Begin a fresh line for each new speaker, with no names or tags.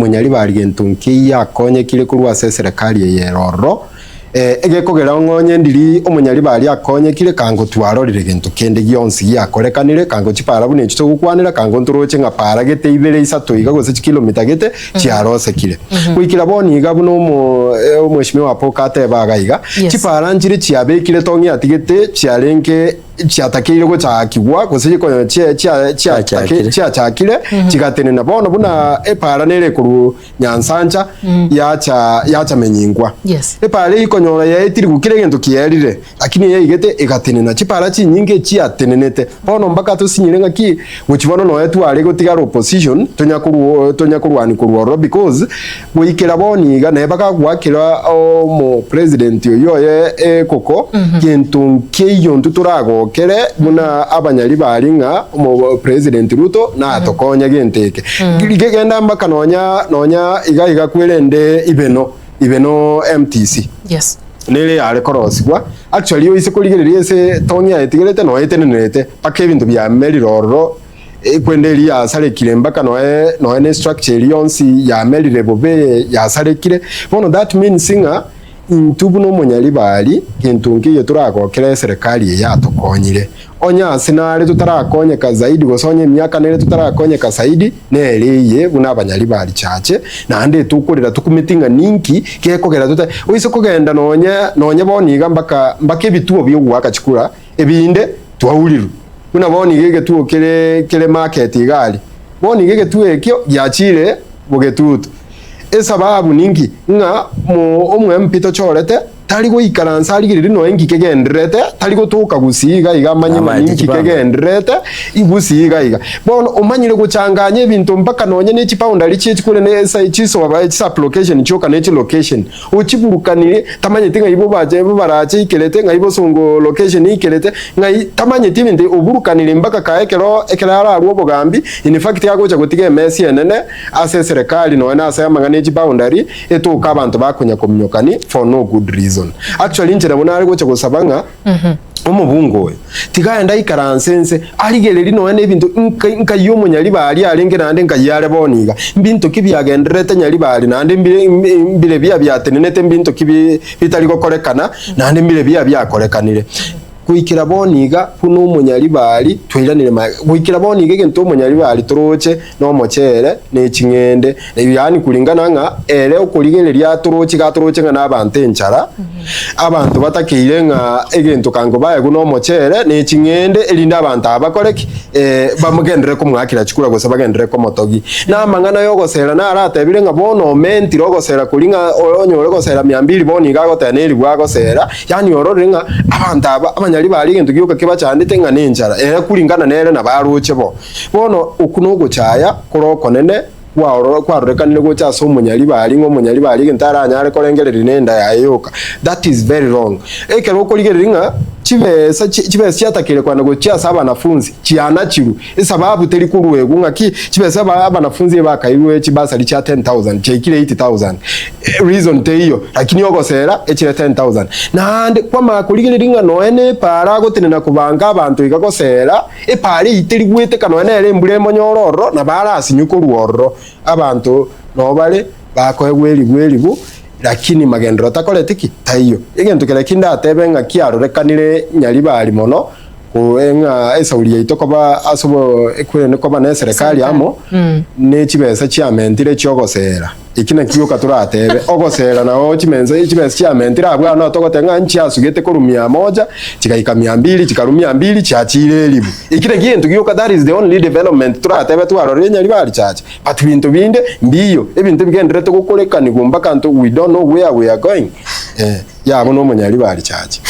munyalibali gintu nki yakonyekire kurwa serikali yeroro egekogera ngonye ndiri omunyalibali akonyekire kango twarorire gintu kende gionsi yakorekanire kango chipara bune chito gukwanira kango nturoche ngapara gete ibere isato iga gose kilomita gete chiarosekire kuikira boni iga buno omweshime wa pokate bagaiga chipara njire chiabekire tongi atigete chiarenke chiatakire go chakigwa gose ko chakire chigatene na bono buna epara nere kuru nyansancha yacha menyingwa epara ikonyora yaitiri gukire gento kierire lakini yaigete egatene na chipara chinyinge chiatenenete bono mbaka tusinyirenga ki muchibono no yetu ari gotigara opposition tonyakurwani kurworo because gwikira boni ga nebaka gwakira o president yoye koko gento keyo ntuturago kere muna abanyalibali nga mu president Ruto na atokonya genteke gigenda mbaka nonya iga kwelende ibeno MTC nele ale koroswa actually yo ise kuligererie se tonya etigerete no etenenete paka ebintu bya meliroro ekwendeli ya sale kilembaka no ne structure yonsi ya melire bobe ya sale kile bono that means singa intubu no munyalibali kintungi yo turakokera serikali yatokonyire onya sinale tutarakonyeka zaidi gosonye myaka nele tutarakonyeka zaidi neleye buna abanyalibali chache nande tukurira tukumitinga ninki kekogera uise kugenda nonya boniga mbaka ebituo byo gwaka chikura ebinde twauliru buna boniga tuo kele market igali boniga tuo ekyo yachire bugetutu esababu ningi nga omwe mpito chorete tali go ikaransa aligiriri no engi kegenderete tali go tuka gusiga igamanye ningi kegenderete igusiga iga bono omanyire gucanganye bintu mpaka nonye ne chipound ali chikule ne chiso aba chisa location choka ne location uchiburukanire tamanye tinga ibo baje barache ikelete nga ibo songo location ikelete nga tamanye tibinde uburukanire mpaka kaekero ekerara rubo gambi in fact yago cha gutige mesi enene ase serikali no na asa mangane chipound ali etuka abantu bakunya komnyokani for no good reason. Actually njera bonare gocha gusabanga omubungo tigaenda ikaransense aligereri no ene bintu nka yomo nyalibali alengera nande nkayale boniga mbintu kibyagenderete nyalibali nande mbile byatenenete mbintu kibi bitali gokorekana nande mbile byakorekanire kuikira boniga kuno munyalibali twiranire kuikira boniga gento munyalibali turoche no mochere ne chingende yani kulingana nga ere okuligereria turoche gaturoche nga nabantu enchara abantu batakire nga egento kango baye kuno mochere ne chingende elinda abantu abakoreki bamugendere kumwakira chikura gose bagendere ko motogi na mangana yo gosera na arate bire nga bono menti rogosera kulinga onyore gosera 200 boniga goteneri bwa gosera yani orore nga abantu abanyalibali gento gyoka kiba cyandite nga nenjara kulingana nere na baruche bono okunugo cyaya koroko nene kwarorekanire go cyaso umunyalibali nk'umunyalibali gentara anyare korengerera nenda yayoka that is very wrong ekero koligerera nga chibesa cyatakire kwanda go cyasa abanafunzi cyana chiru sababu teri kurwego ngaki chibesa abanafunzi bakaiwe chibasa li cha 10000 chekire 80000 reason teyo lakini yogosera echire 10000 nande kwama koligerera nga noene para gotenena kubanga abantu igakosera epari iteri gwete kanone ere mbulemo nyororo na barasi nyuko abantu nobale bakoegwelibu lakini magendero takoletiki taiyo egento kele kinda atebenga kiarorekanire nyalibali mono kuenga esaulia itokoba asobo ekwene koba na serikali amo ne chibesa chiamentire chogosera ikina kiyoka turatebe ogosera na ochimenze chibesa chiamentire abwa no togotenga nchi asugete korumia moja chikaika 200 chikarumia 200 chiachire elibu ikina kintu kiyoka that is the only development turatebe twarore nyalibali chache but bintu binde mbiyo ebintu bigendere to gukorekani gumba kantu we don't know where we are going yabo no munyalibali chache